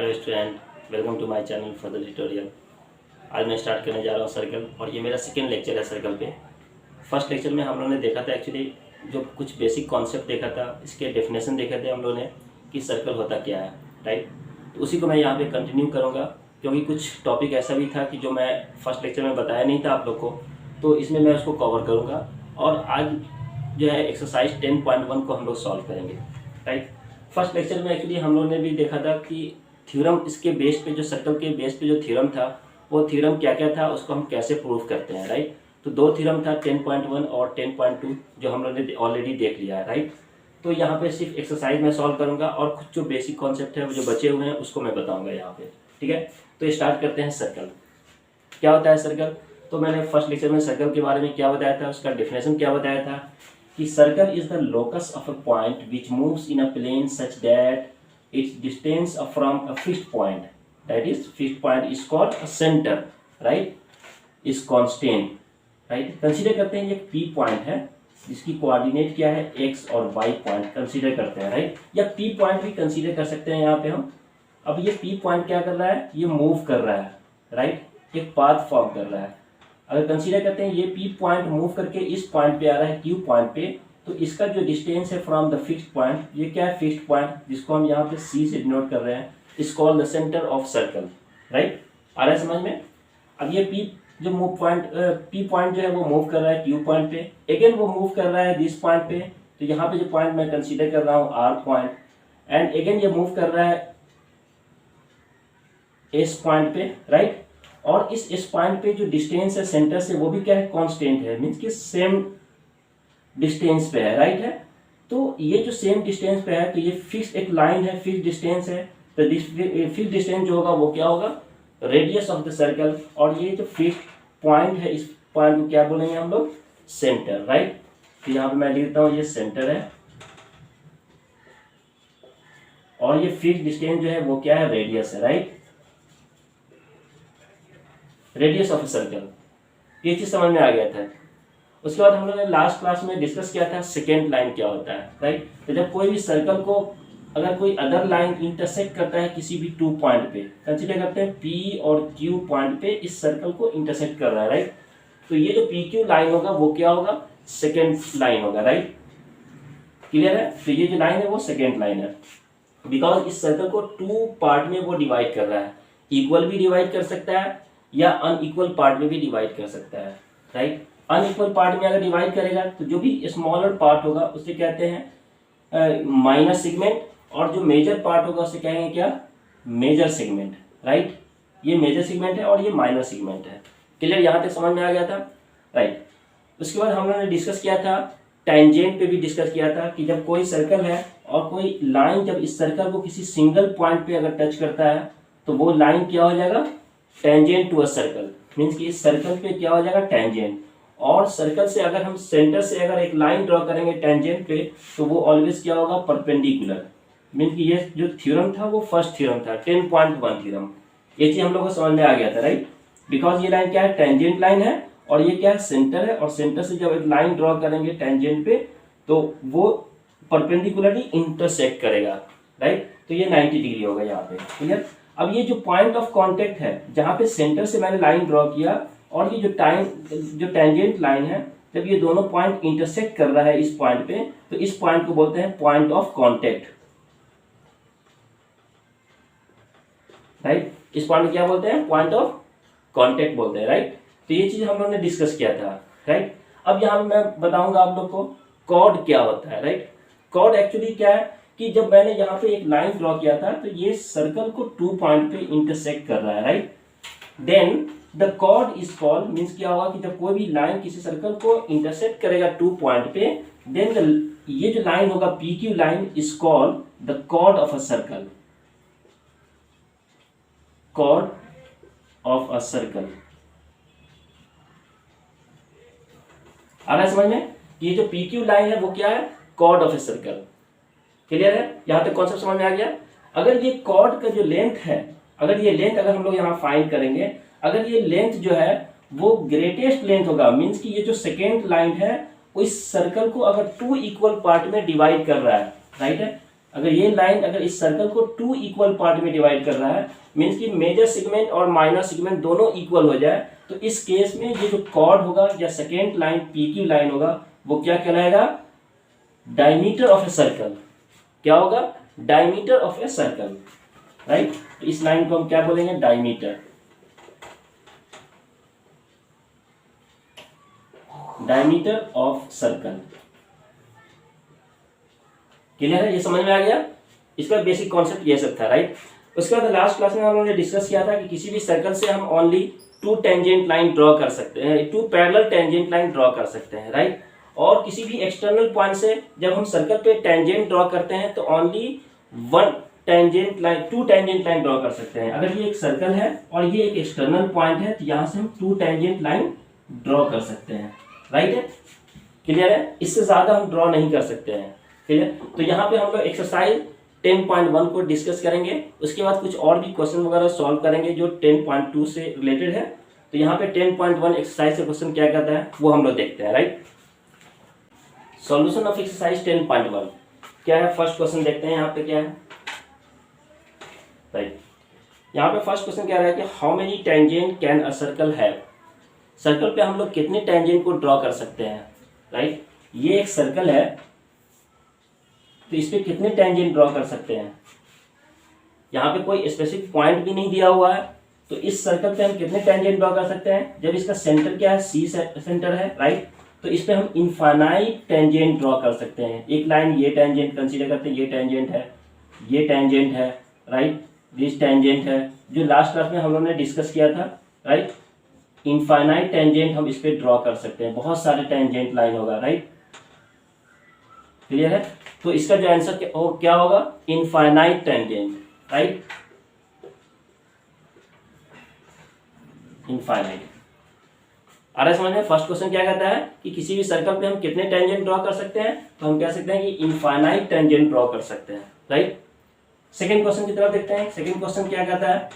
Hello student, welcome to my channel for the tutorial. आज मैं start करने जा रहा हूँ सर्कल, और ये मेरा सेकेंड लेक्चर है सर्कल पे। फर्स्ट लेक्चर में हम लोगों ने देखा था एक्चुअली जो कुछ बेसिक कॉन्सेप्ट देखा था, इसके डेफिनेशन देखे थे हम लोगों ने कि सर्कल होता क्या है, राइट। तो उसी को मैं यहाँ पे कंटिन्यू करूँगा, क्योंकि कुछ टॉपिक ऐसा भी था कि जो मैं फर्स्ट लेक्चर में बताया नहीं था आप लोग को, तो इसमें मैं उसको कवर करूँगा। और आज जो है एक्सरसाइज 10.1 को हम लोग सॉल्व करेंगे, राइट। फर्स्ट लेक्चर में एक्चुअली हम लोगों ने भी देखा था कि थ्योरम, इसके बेस पे जो सर्कल के बेस पे जो थ्योरम था, वो थ्योरम क्या क्या था, उसको हम कैसे प्रूव करते हैं, राइट। तो दो थ्योरम था 10.1 और 10.2 जो हम लोगों ने ऑलरेडी देख लिया है, राइट। तो यहाँ पे सिर्फ एक्सरसाइज में सॉल्व करूँगा और कुछ जो बेसिक कॉन्सेप्ट है वो जो बचे हुए हैं उसको मैं बताऊँगा यहाँ पे, ठीक है। तो स्टार्ट करते हैं। सर्कल क्या होता है सर्कल? तो मैंने फर्स्ट लेक्चर में सर्कल के बारे में क्या बताया था, उसका डेफिनेशन क्या बताया था कि circle is the locus of a point which moves in a plane such that its distance from a fixed point, that is fixed point is called a centre, right, is constant, right. Consider करते हैं ये P point है जिसकी coordinate क्या है, x और Y point consider करते हैं, राइट। या पी पॉइंट भी कंसीडर कर सकते हैं यहाँ पे हम। अब ये पी पॉइंट क्या कर रहा है, ये मूव कर रहा है, राइट, एक पाथ फॉर्म कर रहा है। अगर कंसीडर करते हैं ये पी पॉइंट मूव करके इस पॉइंट पे आ रहा है, क्यू पॉइंट पे, तो इसका जो डिस्टेंस है फ्रॉम द फिक्स्ड पॉइंट, ये क्या है, फिक्स्ड पॉइंट, जिसको हम यहाँ पे सी से डिनोट कर रहे हैं, is called the centre of circle, right. आ रहा है समझ में? अब ये पी जो मूव पॉइंट, पी पॉइंट जो है वो मूव कर रहा है क्यू पॉइंट पे, अगेन वो मूव कर रहा है दिस पॉइंट पे, तो यहाँ पे जो पॉइंट मैं कंसीडर कर रहा हूँ आर पॉइंट, एंड अगेन ये मूव कर रहा है एस पॉइंट पे, राइट। और इस पॉइंट पे जो डिस्टेंस है सेंटर से वो भी क्या है, कांस्टेंट है, मींस कि सेम डिस्टेंस पे है, राइट है। तो ये जो सेम डिस्टेंस पे है, तो ये फिक्स एक लाइन है, फिक्स डिस्टेंस है, तो फिक्स डिस्टेंस जो होगा वो क्या होगा, रेडियस ऑफ द सर्कल। और ये जो फिक्स पॉइंट है, इस पॉइंट को क्या बोलेंगे हम लोग, सेंटर, राइट। तो यहाँ पे मैं लिखता हूँ ये सेंटर है, और ये फिक्स डिस्टेंस जो है वो क्या है, रेडियस है, right, radius of a circle. ये चीज समझ में आ गया था। उसके बाद हम लोगों ने लास्ट क्लास में डिस्कस किया था सेकेंड लाइन क्या होता है, राइट। तो जब कोई भी सर्कल को अगर कोई अदर लाइन इंटरसेक्ट करता है किसी भी टू पॉइंट पे, कंसीडर करते हैं पी और क्यू पॉइंट पे इस सर्कल को इंटरसेक्ट कर रहा है, राइट। तो ये जो पी क्यू लाइन होगा वो क्या होगा, सेकेंड लाइन होगा, राइट, क्लियर है। तो ये जो लाइन है वो सेकेंड लाइन है, बिकॉज इस सर्कल को टू पार्ट में वो डिवाइड कर रहा है। इक्वल भी डिवाइड कर सकता है या अनइक्वल पार्ट में भी डिवाइड कर सकता है, राइट। अनइक्वल पार्ट में अगर डिवाइड करेगा तो जो भी स्मॉलर पार्ट होगा उसे कहते हैं माइनर सेगमेंट, और जो मेजर पार्ट होगा उसे कहेंगे क्या, मेजर सेगमेंट, राइट। ये मेजर सेगमेंट है और ये माइनर सेगमेंट है। क्लियर, यहाँ तक समझ में आ गया था, राइट। उसके बाद हम लोगों ने डिस्कस किया था, टेंजेंट पे भी डिस्कस किया था कि जब कोई सर्कल है और कोई लाइन जब इस सर्कल को किसी सिंगल पॉइंट पे अगर टच करता है तो वो लाइन क्या हो जाएगा, tangent to a circle, means कि इस सर्कल पे क्या हो जाएगा, टेंजेंट। और सर्कल से अगर हम सेंटर से अगर एक लाइन ड्रॉ करेंगे टेंजेंट पे, तो वो ऑलवेज क्या होगा, परपेंडिकुलर। मीन्स कि ये जो थ्योरम था वो फर्स्ट थ्योरम था, 10.1 थ्योरम। ये चीज हम लोग को समझ में आ गया था, राइट। बिकॉज ये लाइन क्या है, टेंजेंट लाइन है, और ये क्या है, सेंटर है, और सेंटर से जब एक लाइन ड्रॉ करेंगे टेंजेंट पे तो वो परपेंडिकुलरली इंटरसेक्ट करेगा, राइट। तो ये 90 डिग्री होगा यहाँ पे, क्लियर। अब ये जो पॉइंट ऑफ कांटेक्ट है जहाँ पे सेंटर से मैंने लाइन ड्रॉ किया, और ये जो टेंजेंट लाइन है, जब ये दोनों पॉइंट इंटरसेक्ट कर रहा है इस पॉइंट पे, तो इस पॉइंट को बोलते हैं पॉइंट ऑफ कांटेक्ट, राइट। इस पॉइंट को क्या बोलते हैं, पॉइंट ऑफ कांटेक्ट बोलते हैं, राइट। तो ये चीज हम लोगों ने डिस्कस किया था, राइट। अब यहाँ मैं बताऊंगा आप लोग को कॉर्ड क्या होता है, राइट। कॉर्ड एक्चुअली क्या है कि जब मैंने यहाँ पे एक लाइन ड्रॉ किया था तो ये सर्कल को टू पॉइंट पे इंटरसेक्ट कर रहा है, right. Then the chord is called, means क्या होगा कि जब कोई भी लाइन किसी सर्कल को इंटरसेक्ट करेगा टू पॉइंट पे, देन ये जो लाइन होगा P Q line is called the chord of a circle, chord of a circle. आ रहा है समझ में? ये जो पी क्यू लाइन है वो क्या है, chord of a circle. Clear है, यहाँ तक कॉन्सेप्ट समझ में आ गया। अगर ये कॉर्ड का जो लेंथ है, अगर ये लेंथ अगर हम लोग यहाँ फाइंड करेंगे, अगर ये लेंथ जो है वो ग्रेटेस्ट लेंथ होगा, मीन्स कि ये जो सेकेंड लाइन है वो इस सर्कल को अगर टू इक्वल पार्ट में डिवाइड कर रहा है, राइट है, अगर ये लाइन अगर इस सर्कल को 2 इक्वल पार्ट में डिवाइड कर रहा है, मीन्स कि मेजर सेगमेंट और माइनर सेगमेंट दोनों इक्वल हो जाए, तो इस केस में ये जो कॉर्ड होगा या सेकेंड लाइन PQ लाइन होगा वो क्या कहलाएगा, डायमीटर ऑफ ए सर्कल। क्या होगा, diameter of a circle, right. तो इस लाइन को हम क्या बोलेंगे, diameter, diameter of circle. Clear है, ये समझ में आ गया। इसका बेसिक कॉन्सेप्ट ये सब था, राइट। उसके बाद लास्ट क्लास में हम लोगों ने डिस्कस किया था कि किसी भी सर्कल से हम ओनली 2 टेंजेंट लाइन ड्रॉ कर सकते हैं, 2 पैरेलल टेंजेंट लाइन ड्रॉ कर सकते हैं, राइट। और किसी भी एक्सटर्नल पॉइंट से जब हम सर्कल पे टेंजेंट ड्रॉ करते हैं तो only 1 tangent line, 2 tangent line draw कर सकते हैं। अगर ये एक सर्कल है और ये एक एक्सटर्नल पॉइंट है तो यहाँ से हम 2 टेंजेंट लाइन ड्रॉ कर सकते हैं, राइट है। क्लियर है, इससे ज्यादा हम ड्रॉ नहीं कर सकते हैं। क्लियर, तो यहाँ पे हम लोग एक्सरसाइज 10.1 को डिस्कस करेंगे। उसके बाद कुछ और भी क्वेश्चन वगैरह सॉल्व करेंगे जो 10.2 से रिलेटेड है। तो यहाँ पे 10.1 एक्सरसाइज से क्वेश्चन क्या कहता है वो हम लोग देखते हैं, राइट। सॉल्यूशन ऑफ एक्सरसाइज 10.1 क्या है, फर्स्ट क्वेश्चन देखते हैं। यहाँ पे क्या है, राइट। यहाँ पे फर्स्ट क्वेश्चन क्या रहा है कि how many tangent can a circle have. Circle पे हम लोग कितने टेंजेंट को ड्रॉ कर सकते हैं, राइट। ये एक सर्कल है तो इस पे कितने टेंजेंट ड्रॉ कर सकते हैं। यहाँ पे कोई स्पेसिफिक पॉइंट भी नहीं दिया हुआ है, तो इस सर्कल पे हम कितने टेंजेंट ड्रॉ कर सकते हैं। जब इसका सेंटर क्या है, C सेंटर है, राइट, तो इस पे हम इनफाइनाइट टेंजेंट ड्रॉ कर सकते हैं। एक लाइन ये टेंजेंट कंसीडर करते हैं, ये टेंजेंट है, ये टेंजेंट है, राइट, दिस टेंजेंट है, जो लास्ट क्लास में हम लोगों ने डिस्कस किया था, राइट। इनफाइनाइट टेंजेंट हम इस पे ड्रॉ कर सकते हैं, बहुत सारे टेंजेंट लाइन होगा, राइट। क्लियर है, तो इसका जो आंसर क्या होगा, इनफाइनाइट टेंजेंट, राइट, इनफाइनाइट। आ रहा है समझ में। फर्स्ट क्वेश्चन क्या कहता है कि किसी भी सर्कल पे हम कितने टेंजेंट ड्रॉ कर सकते हैं, तो हम कह सकते हैं कि इनफाइनाइट टेंजेंट ड्रॉ कर सकते हैं, राइट। सेकेंड क्वेश्चन की तरफ देखते हैं। सेकेंड क्वेश्चन क्या कहता है,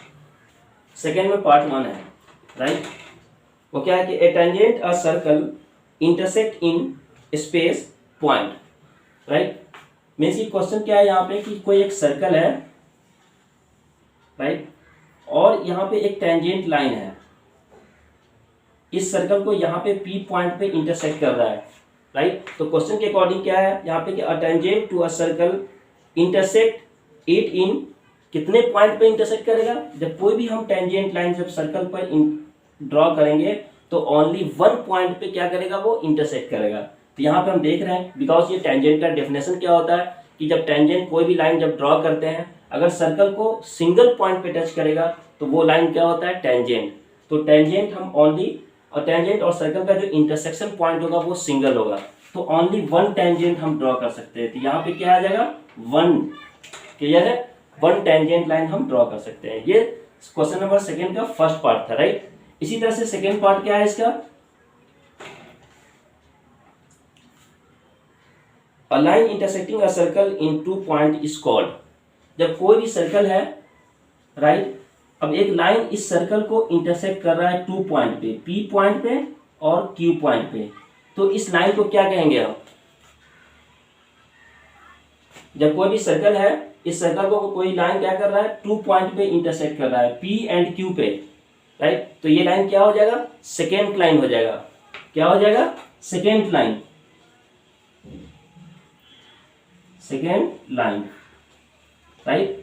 सेकेंड में पार्ट 1 है, राइट। वो क्या है कि a tangent a circle intersect in space point, right. Means ये क्वेश्चन क्या है यहाँ पे कि कोई एक सर्कल है, राइट, और यहाँ पे एक टेंजेंट लाइन है। इस सर्कल को यहाँ पे P पॉइंट पे इंटरसेक्ट कर रहा है, राइट। तो क्वेश्चन के अकॉर्डिंग क्या है यहाँ पे कि a tangent to a circle intersect it in, कितने पॉइंट पे इंटरसेक्ट करेगा। जब कोई भी हम टेंजेंट लाइन जब सर्कल पर ड्रॉ करेंगे तो ओनली 1 पॉइंट पे क्या करेगा, वो इंटरसेक्ट करेगा। तो यहाँ पे हम देख रहे हैं, बिकॉज ये टेंजेंट का डेफिनेशन क्या होता है कि जब टेंजेंट कोई भी लाइन जब ड्रॉ करते हैं, अगर सर्कल को सिंगल पॉइंट पे टच करेगा तो वो लाइन क्या होता है, टेंजेंट। तो टेंजेंट हम ओनली, और टेंजेंट और सर्कल का जो इंटरसेक्शन पॉइंट होगा वो सिंगल होगा, तो ओनली 1 टेंजेंट हम ड्रॉ कर सकते हैं। तो यहाँ पे क्या आ जाएगा, 1। क्लियर है, 1 टेंजेंट लाइन हम ड्रॉ कर सकते हैं। ये क्वेश्चन नंबर सेकेंड का फर्स्ट पार्ट था, राइट। इसी तरह से सेकेंड पार्ट क्या है इसका, a line intersecting a circle in 2 point is called. जब कोई भी सर्कल है, राइट, अब एक लाइन इस सर्कल को इंटरसेक्ट कर रहा है 2 पॉइंट पे, P पॉइंट पे और Q पॉइंट पे, तो इस लाइन को क्या कहेंगे हम। जब कोई भी सर्कल है, इस सर्कल को कोई लाइन क्या कर रहा है, 2 पॉइंट पे इंटरसेक्ट कर रहा है, P एंड Q पे, राइट। तो ये लाइन क्या हो जाएगा, सेकेंड लाइन हो जाएगा। क्या हो जाएगा, second line, second line, right.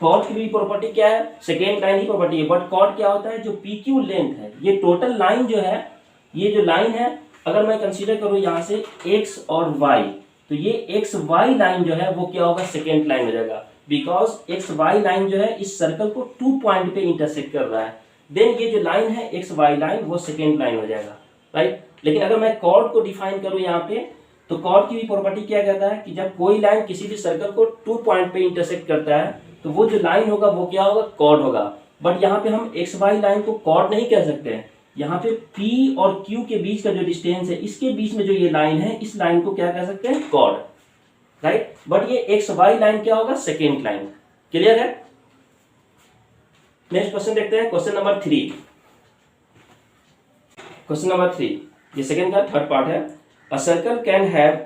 Chord की भी प्रॉपर्टी क्या है, सेकेंड लाइन की प्रॉपर्टी है, बट कॉर्ड क्या होता है, जो PQ लेंथ है, ये टोटल लाइन जो है, ये जो लाइन है, अगर मैं कंसीडर करूं यहाँ से X और Y, तो ये XY लाइन जो है वो क्या होगा, सेकेंड लाइन हो जाएगा। बिकॉज XY लाइन जो है इस सर्कल को 2 पॉइंट पे इंटरसेक्ट कर रहा है, देन ये जो लाइन है XY लाइन वो सेकेंड लाइन हो जाएगा, राइट। लेकिन अगर मैं कॉर्ड को डिफाइन करूं यहाँ पे, तो कॉर्ड की भी प्रॉपर्टी क्या कहता है कि जब कोई लाइन किसी भी सर्कल को 2 पॉइंट पे इंटरसेक्ट करता है तो वो जो लाइन होगा वो क्या होगा, कॉर्ड होगा। बट यहाँ पे हम XY लाइन को कॉर्ड नहीं कह सकते हैं। यहाँ पे P और Q के बीच का जो डिस्टेंस है, इसके बीच में जो ये लाइन है, इस लाइन को क्या कह सकते हैं, कॉर्ड, राइट। बट ये XY लाइन क्या होगा, सेकेंड लाइन। क्लियर है। नेक्स्ट क्वेश्चन देखते हैं, क्वेश्चन नंबर 3। क्वेश्चन नंबर 3 ये सेकेंड का थर्ड पार्ट है। A circle can have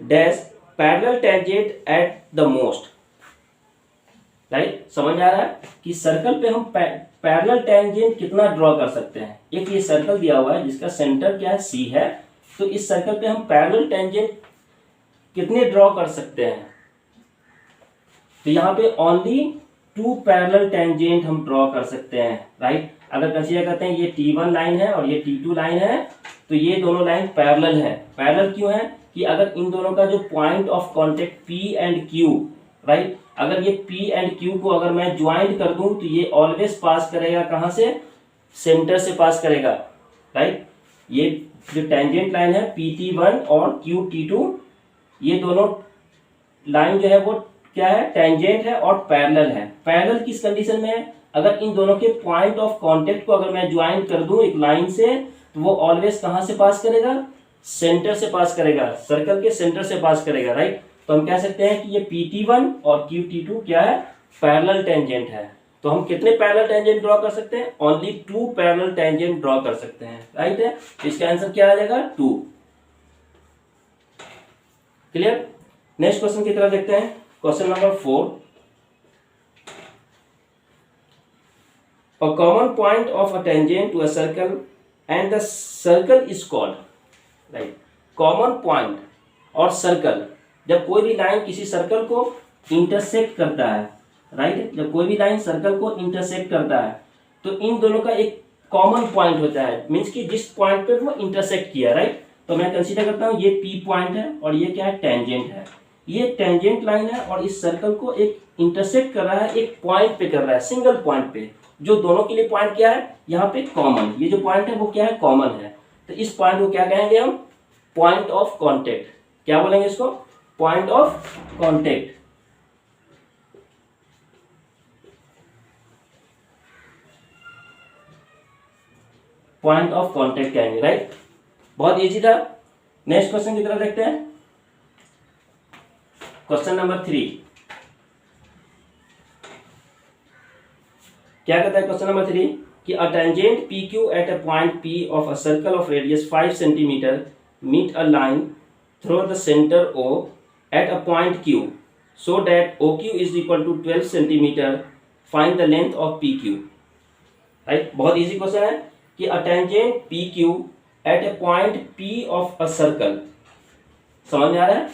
dash parallel tangent at the most. Right, समझ में आ रहा है कि सर्कल पे हम पैरेलल टेंजेंट कितना ड्रॉ कर सकते हैं। एक ये सर्कल दिया हुआ है जिसका सेंटर क्या है, सी है, तो इस सर्कल पे हम पैरेलल टेंजेंट कितने ड्रॉ कर सकते हैं। तो यहाँ पे ओनली 2 पैरेलल टेंजेंट हम ड्रॉ कर सकते हैं, राइट। अगर कंसीडर करते हैं ये T1 लाइन है और ये T2 लाइन है, तो ये दोनों लाइन पैरेलल है। पैरेलल क्यों है कि अगर इन दोनों का जो point of contact P and Q, right, अगर ये P एंड Q को अगर मैं ज्वाइंट कर दूं तो ये ऑलवेज पास करेगा कहाँ से, सेंटर से पास करेगा, राइट। ये जो टेंजेंट लाइन है PT1 और QT2, ये दोनों लाइन जो है वो क्या है, टेंजेंट है और पैरेलल है। पैरेलल किस कंडीशन में है, अगर इन दोनों के पॉइंट ऑफ कांटेक्ट को अगर मैं ज्वाइन कर दूं एक लाइन से, तो वो ऑलवेज कहां से पास करेगा, सेंटर से पास करेगा, सर्कल के सेंटर से पास करेगा, राइट। तो हम कह सकते हैं कि ये PT1 और QT2 क्या है, पैरेलल टेंजेंट है। तो हम कितने पैरेलल टेंजेंट ड्रॉ कर सकते हैं, ओनली 2 पैरेलल टेंजेंट ड्रॉ कर सकते हैं, राइट है। तो इसका आंसर क्या आ जाएगा, 2। क्लियर। नेक्स्ट क्वेश्चन की तरफ देखते हैं। Question number 4, a common point of a tangent to a circle and the circle is called, right। Common point और सर्कल, जब कोई भी लाइन किसी सर्कल को इंटरसेक्ट करता है, राइट, जब कोई भी लाइन सर्कल को इंटरसेक्ट करता है तो इन दोनों का एक कॉमन पॉइंट होता है, मीन्स कि जिस पॉइंट पे वो इंटरसेक्ट किया, राइट। तो मैं कंसीडर करता हूँ ये P पॉइंट है और ये क्या है, टेंजेंट है। ये टेंजेंट लाइन है और इस सर्कल को एक इंटरसेक्ट कर रहा है, एक पॉइंट पे कर रहा है, सिंगल पॉइंट पे, जो दोनों के लिए पॉइंट क्या है, यहाँ पे कॉमन, ये जो पॉइंट है वो क्या है, कॉमन है। तो इस पॉइंट को क्या कहेंगे हम, पॉइंट ऑफ कांटेक्ट। क्या बोलेंगे इसको, point of contact. Point of contact कहेंगे, राइट। बहुत इजी था। नेक्स्ट क्वेश्चन की तरफ देखते हैं। क्वेश्चन नंबर 3 क्या कहता है, क्वेश्चन नंबर 3 कि a tangent PQ at a point P of a circle of radius 5 centimetre meet a line through the centre O at a point Q so that OQ is equal to 12 centimetre, find the length of PQ, right. बहुत easy question है कि a tangent PQ at a point P of a circle. समझ में आ रहा है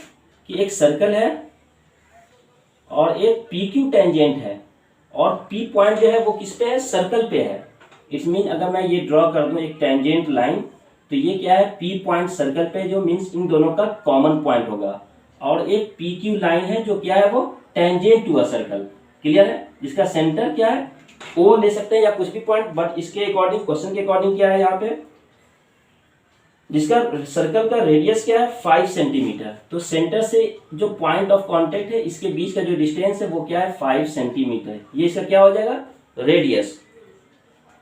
कि एक circle है और एक PQ टेंजेंट है और P पॉइंट जो है वो किस पे है, सर्कल पे है। इट्स मीन अगर मैं ये ड्रॉ कर दूं एक टेंजेंट लाइन, तो ये क्या है, P पॉइंट सर्कल पे, जो मीन्स इन दोनों का कॉमन पॉइंट होगा, और एक PQ लाइन है जो क्या है, वो tangent to a circle. Clear है, जिसका सेंटर क्या है, O ले सकते हैं या कुछ भी पॉइंट, बट इसके अकॉर्डिंग, क्वेश्चन के अकॉर्डिंग क्या है यहाँ पे, जिसका सर्कल का रेडियस क्या है, 5 सेंटीमीटर। तो सेंटर से जो पॉइंट ऑफ कांटेक्ट है, इसके बीच का जो डिस्टेंस है वो क्या है, 5 सेंटीमीटर। ये इसका क्या हो जाएगा, radius,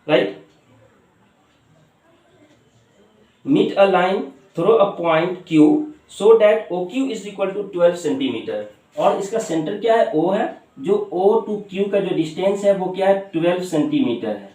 right. Meet a line through a point Q so that OQ is equal to 12 centimetre, और इसका सेंटर क्या है, O है, जो O टू Q का जो डिस्टेंस है वो क्या है, 12 सेंटीमीटर है।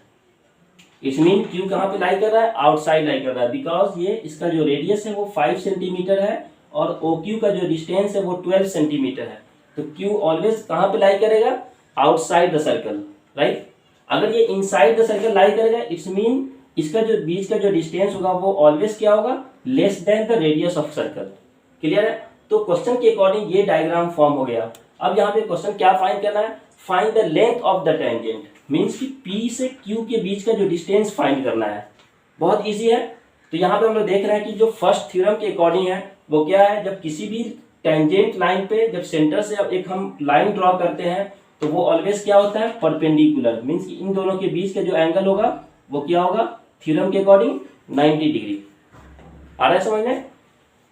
इट्स मीन Q कहाँ पे लाई कर रहा है, आउटसाइड लाई कर रहा है, बिकॉज ये इसका जो रेडियस है वो 5 सेंटीमीटर है और OQ का जो डिस्टेंस है वो 12 सेंटीमीटर है। तो Q ऑलवेज कहाँ पे लाई करेगा, आउटसाइड द सर्कल, राइट। अगर ये इनसाइड द सर्कल लाई करेगा, इट्स मीन इसका जो बीच का जो डिस्टेंस होगा वो ऑलवेज क्या होगा, less than the radius of circle. Clear है। तो क्वेश्चन के अकॉर्डिंग ये डायग्राम फॉर्म हो गया। अब यहाँ पे क्वेश्चन क्या फाइंड करना है, find the length of the tangent, means कि P से Q के बीच का जो डिस्टेंस फाइंड करना है। बहुत इजी है। तो यहाँ पे हम लोग देख रहे हैं कि जो फर्स्ट थ्योरम के अकॉर्डिंग है वो क्या है, जब किसी भी टेंजेंट लाइन पे जब सेंटर से अब एक हम लाइन ड्रॉ करते हैं तो वो ऑलवेज क्या होता है, परपेंडिकुलर, मीन्स कि इन दोनों के बीच का जो एंगल होगा वो क्या होगा, थ्योरम के अकॉर्डिंग 90 डिग्री। आ रहा है समझ में।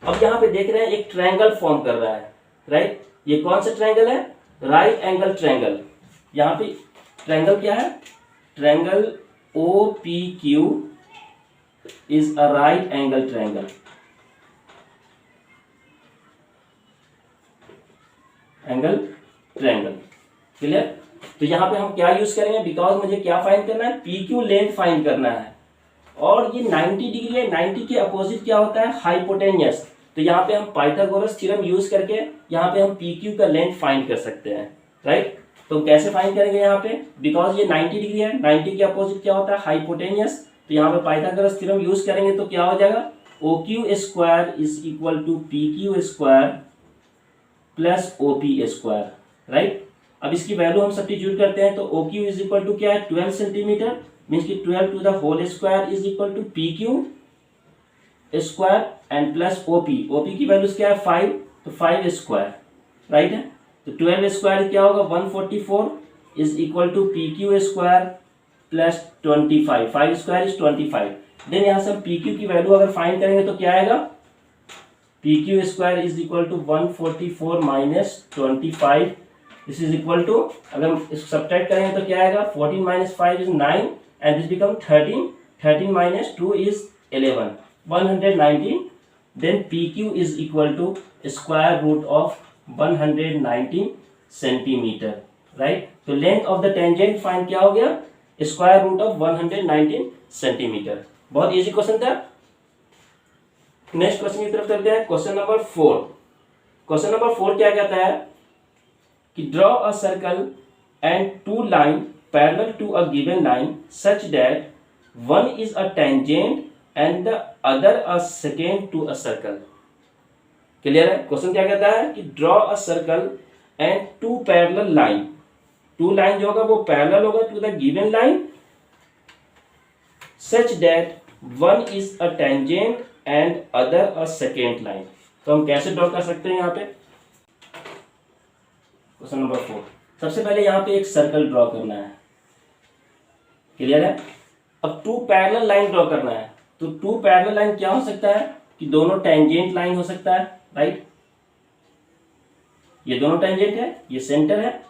अब यहाँ पे देख रहे हैं एक ट्रायंगल फॉर्म कर रहा है, राइट। ये कौन सा ट्रायंगल है, राइट एंगल ट्रायंगल। यहाँ पे ट्रायंगल क्या है, triangle OPQ is a right angle triangle. Angle triangle, clear. तो यहाँ पे हम क्या यूज करेंगे, बिकॉज मुझे क्या फाइंड करना है, PQ लेंथ फाइंड करना है, और ये 90 डिग्री है। 90 के अपोजिट क्या होता है, हाइपोटेन्यूस। तो यहाँ पे हम पाइथागोरस थ्योरम यूज करके यहाँ पे हम PQ का लेंथ फाइंड कर सकते हैं। राइट। तो कैसे फाइंड करेंगे यहाँ पे, बिकॉज ये 90 डिग्री है, 90 के अपोजिट क्या होता है, हाइपोटेनियस। तो यहाँ पे पाइथागोरस थ्योरम यूज करेंगे तो क्या हो जाएगा, OQ square is equal to PQ square plus OP square, right. अब इसकी वैल्यू हम सब्स्टिट्यूट करते हैं तो OQ इज इक्वल टू क्या है, 12 सेंटीमीटर, मीन्स कि 12 to the whole square is equal to PQ square and plus OP की वैल्यूज क्या है 5, तो 5 स्क्वायर, राइट है। तो 12 स्क्वायर क्या होगा 144 is equal to PQ square plus 25, 5 square is 25। Then यहाँ से हम PQ की वैल्यू अगर फाइंड करेंगे तो क्या आएगा, PQ square is equal to 144 minus 25, this is equal to, अगर हम इसको सब्ट्रैक्ट करेंगे तो क्या आएगा, 14 minus 5 is 9 and this become 13, 13 minus 2 is 11, 119। Then PQ is equal to square root of 119 centimetre, right. तो length of the tangent find क्या हो गया, स्क्वायर रूट ऑफ 119 सेंटीमीटर। बहुत इजी क्वेश्चन था। नेक्स्ट क्वेश्चन की तरफ चलते हैं, क्वेश्चन नंबर 4। क्वेश्चन नंबर 4 क्या कहता है कि draw a circle and two line parallel to a given line such that one is a tangent and the other a second to a circle. Clear है। Question क्या कहता है कि draw a circle and two parallel line, two line जो होगा वो parallel होगा to the given line such that one is a tangent and other a second line. तो हम कैसे ड्रॉ कर सकते हैं यहाँ पे, क्वेश्चन नंबर 4। सबसे पहले यहाँ पे एक सर्कल ड्रॉ करना है, क्लियर है। अब टू पैरेलल लाइन ड्रॉ करना है, तो टू पैरेलल लाइन क्या हो सकता है कि दोनों टेंजेंट लाइन हो सकता है, राइट। ये दोनों टेंजेंट है, ये सेंटर है,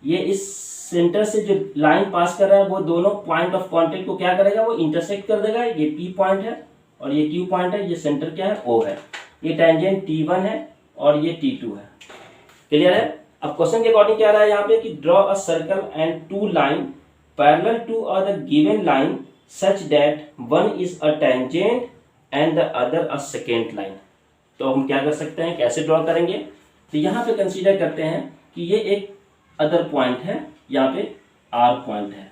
ये इस सेंटर से जो लाइन पास कर रहा है वो दोनों पॉइंट ऑफ कांटेक्ट को क्या करेगा, वो इंटरसेक्ट कर देगा। ये P पॉइंट है और ये Q पॉइंट है, ये सेंटर क्या है, O है। ये टेंजेंट T1 है और ये T2 है, क्लियर है। अब क्वेश्चन के अकॉर्डिंग क्या रहा है यहाँ पे कि draw a circle and two line parallel to a the given line such that one is a tangent and the other a second line. तो हम क्या कर सकते हैं, कैसे ड्रॉ करेंगे, तो यहाँ पे कंसीडर करते हैं कि ये एक अदर पॉइंट है, यहाँ पे R पॉइंट है,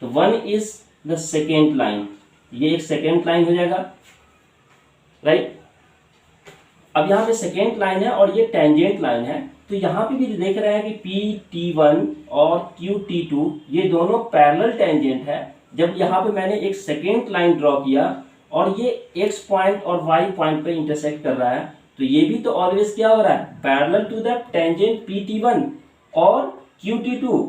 तो one is the second line, ये एक सेकेंड लाइन हो जाएगा, राइट। अब यहाँ पे सेकेंड लाइन है और ये टेंजेंट लाइन है, तो यहाँ पे भी देख रहे हैं कि PT1 और QT2 ये दोनों पैरेलल टेंजेंट है। जब यहाँ पे मैंने एक सेकेंड लाइन ड्रॉ किया और ये X पॉइंट और Y पॉइंट पे इंटरसेक्ट कर रहा है, तो ये भी तो ऑलवेज क्या हो रहा है, parallel to the tangent PT1 और QT2।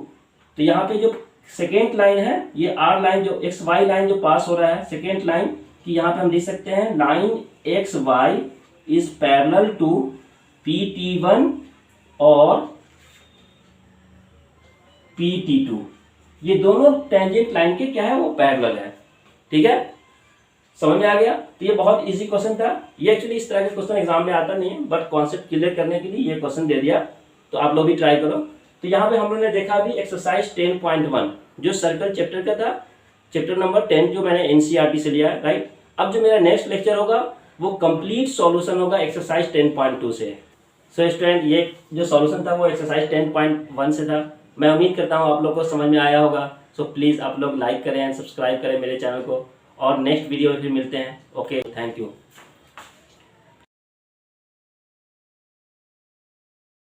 तो यहाँ पे जो सेकेंड लाइन है, ये R लाइन जो XY लाइन जो पास हो रहा है सेकेंड लाइन की, यहाँ पे हम लिख सकते हैं line XY is parallel to PT1 और PT2। ये दोनों टेंजेंट लाइन के क्या है, वो पैरेलल है, ठीक है। समझ में आ गया। तो ये बहुत इजी क्वेश्चन था। ये एक्चुअली इस तरह के क्वेश्चन एग्जाम में आता नहीं है, बट कॉन्सेप्ट क्लियर करने के लिए ये क्वेश्चन दे दिया, तो आप लोग भी ट्राई करो। तो यहाँ पे हम लोगों ने देखा अभी एक्सरसाइज 10.1 जो सर्कल चैप्टर का था, चैप्टर नंबर 10 जो मैंने NCERT से लिया है, राइट। अब जो मेरा नेक्स्ट लेक्चर होगा वो कंप्लीट सॉल्यूशन होगा एक्सरसाइज 10.2 से। सो स्टूडेंट, ये जो सॉल्यूशन था वो एक्सरसाइज 10.1 से था। मैं उम्मीद करता हूँ आप लोग को समझ में आया होगा। सो प्लीज़ आप लोग लाइक करें एंड सब्सक्राइब करें मेरे चैनल को, और नेक्स्ट वीडियो में फिर मिलते हैं। Okay, thank you.